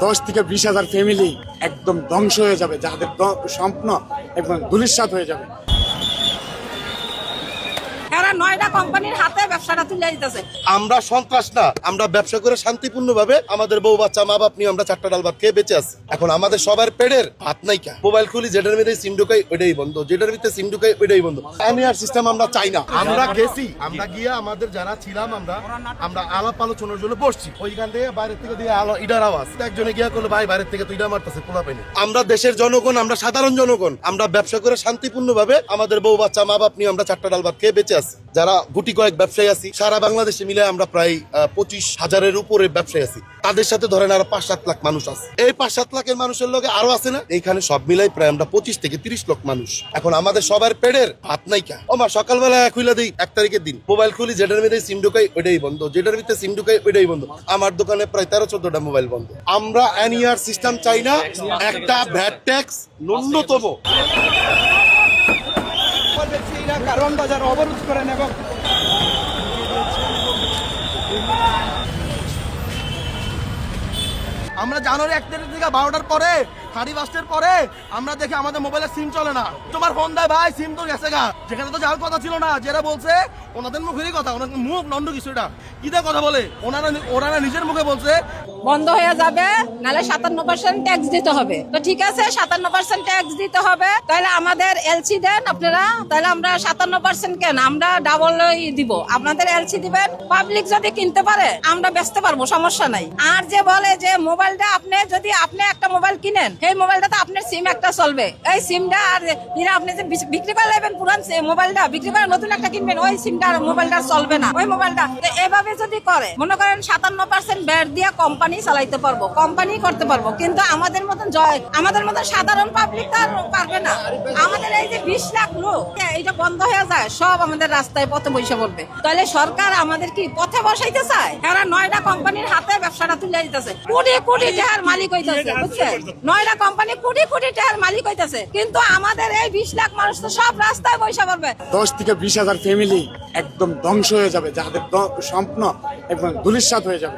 10 থেকে 20,000 ফ্যামিলি একদম ধ্বংস হয়ে যাবে, যাদের স্বপ্ন একদম ধূলিসাৎ হয়ে যাবে। এরা 9টা কোম্পানির হাতে ব্যবসাটা তুলে দিতেছে। আমরা সন্ত্রাস না, আমরা ব্যবসা করে শান্তিপূর্ণ ভাবে আমাদের বউ বাচ্চা মা বাপ নিয়ে আমরা 4টা ডাল ভাত খেয়ে বেঁচে আছি। এখন আমাদের সবার পেটের ভাত নাই কা, মোবাইল খুলি যেটার মধ্যে সিম ঢুকাই ওইটাই বন্ধ, যেটার ভিতরে সিম ঢুকাই ওইটাই বন্ধ। এনিআর সিস্টেম আমরা চাই না। আমরা গেছি, আমরা গিয়ে আমাদের যারা ছিলাম আমরা আলাপ আলোচনার জন্য বসছি। ওইখান থেকে বাইরের থেকে দিয়ে ইডার আওয়াজ একজনে গিয়া করলো ভাই বাইরের থেকে তো ইডা মারতেছে পোলা পাইনি। আমরা দেশের জনগণ, আমরা সাধারণ জনগণ, আমরা ব্যবসা করে শান্তিপূর্ণ ভাবে আমাদের বউ বাচ্চা মা বাপ নিয়ে আমরা 4টা ডাল ভাত খেয়ে বেঁচে আছি। যারা গুটি কয়েক ব্যবসায়ী আছি সারা বাংলাদেশে মিলে আমরা প্রায় 25,000-এর উপরে ব্যবসায়ী আছি। তাদের সাথে ধরেন আরো 5-7 লাখ মানুষ আছে। এই 5-7 লাখের মানুষের লগে আরো আছে না, এইখানে সব মিলাই প্রায় আমরা 25 থেকে 30 লাখ মানুষ। এখন আমাদের সবার পেটের ভাত নাই কা। ও মা সকালবেলা খুলে দিই 1 তারিখের দিন মোবাইল খুলি যেটার মধ্যে সিম ঢুকাই ওইটাই বন্ধ, যেটার ভিতরে সিম ঢুকাই ওইটাই বন্ধ। আমার দোকানে প্রায় 13-14টা মোবাইল বন্ধ। আমরা এনইআর সিস্টেম চাই না, একটা ভ্যাট ট্যাক্স ন্যূনতম। কারণ বাজার অবরোধ করেন এবং আমরা জানুয়ারি 1 তারিখ থেকে 12টার পরে 5:30 পরে আমরা দেখি আমাদের মোবাইলে সিম চলে না। তোমার ফোন দেয় ভাই সিম তো গেছে গা, যেখানে তো যাওয়ার কথা ছিল না। যেটা বলছে ওনাদের মুখেরই কথা, ওনাদের মুখ নন্দ কিছুটা কি দিয়ে কথা বলে, ওনারা নিজের মুখে বলছে বন্ধ হয়ে যাবে, নাহলে 57% ট্যাক্স দিতে হবে। তো ঠিক আছে, 57% ট্যাক্স দিতে হবে, তাহলে আমাদের এলসি দেন আপনারা, তাহলে আমরা 57% কেন, আমরা ডাবলই দিব। আপনাদের এলসি দিবেন, পাবলিক যদি কিনতে পারে আমরা বেচতে পারবো, সমস্যা নাই। আর যে বলে যে মোবাইলটা যদি আপনি একটা মোবাইল কিনেন, এই মোবাইলটা তো আপনার সিম একটা চলবে, এই সিমটা আর আপনি যে বিক্রি করে নেবেন পুরান মোবাইলটা বিক্রি করে নতুন একটা কিনবেন, ওই সিমটা মোবাইলটা চলবে না, ওই মোবাইলটা। এভাবে যদি করে, মনে করেন 57% ব্যাট দিয়ে কোম্পানি চালাইতে পারবো, কোম্পানি করতে পারবো, কিন্তু আমাদের মতন সাধারণ পাবলিক তো আর পারবে না। আমাদের এই যে 20 লাখ লোক, এইটা বন্ধ হয়ে যায়, সব আমাদের রাস্তায় পথে বসে পড়বে। তাহলে সরকার আমাদের কি পথে বসাইতে চায়? এরা 9টা কোম্পানির হাতে ব্যবসাটা তুলে দিতেছে, কোটি কোটি টাকার মালিক হইতেছে, বুঝছেন? 9টা কোম্পানি কোটি কোটি টাকার মালিক হইতেছে, কিন্তু আমাদের এই 20 লাখ মানুষ তো সব রাস্তায় বসে পড়বে। 10 থেকে 20,000 ফ্যামিলি একদম ধ্বংস হয়ে যাবে, যাদের স্বপ্ন একদম ধূলিসাৎ হয়ে যাবে।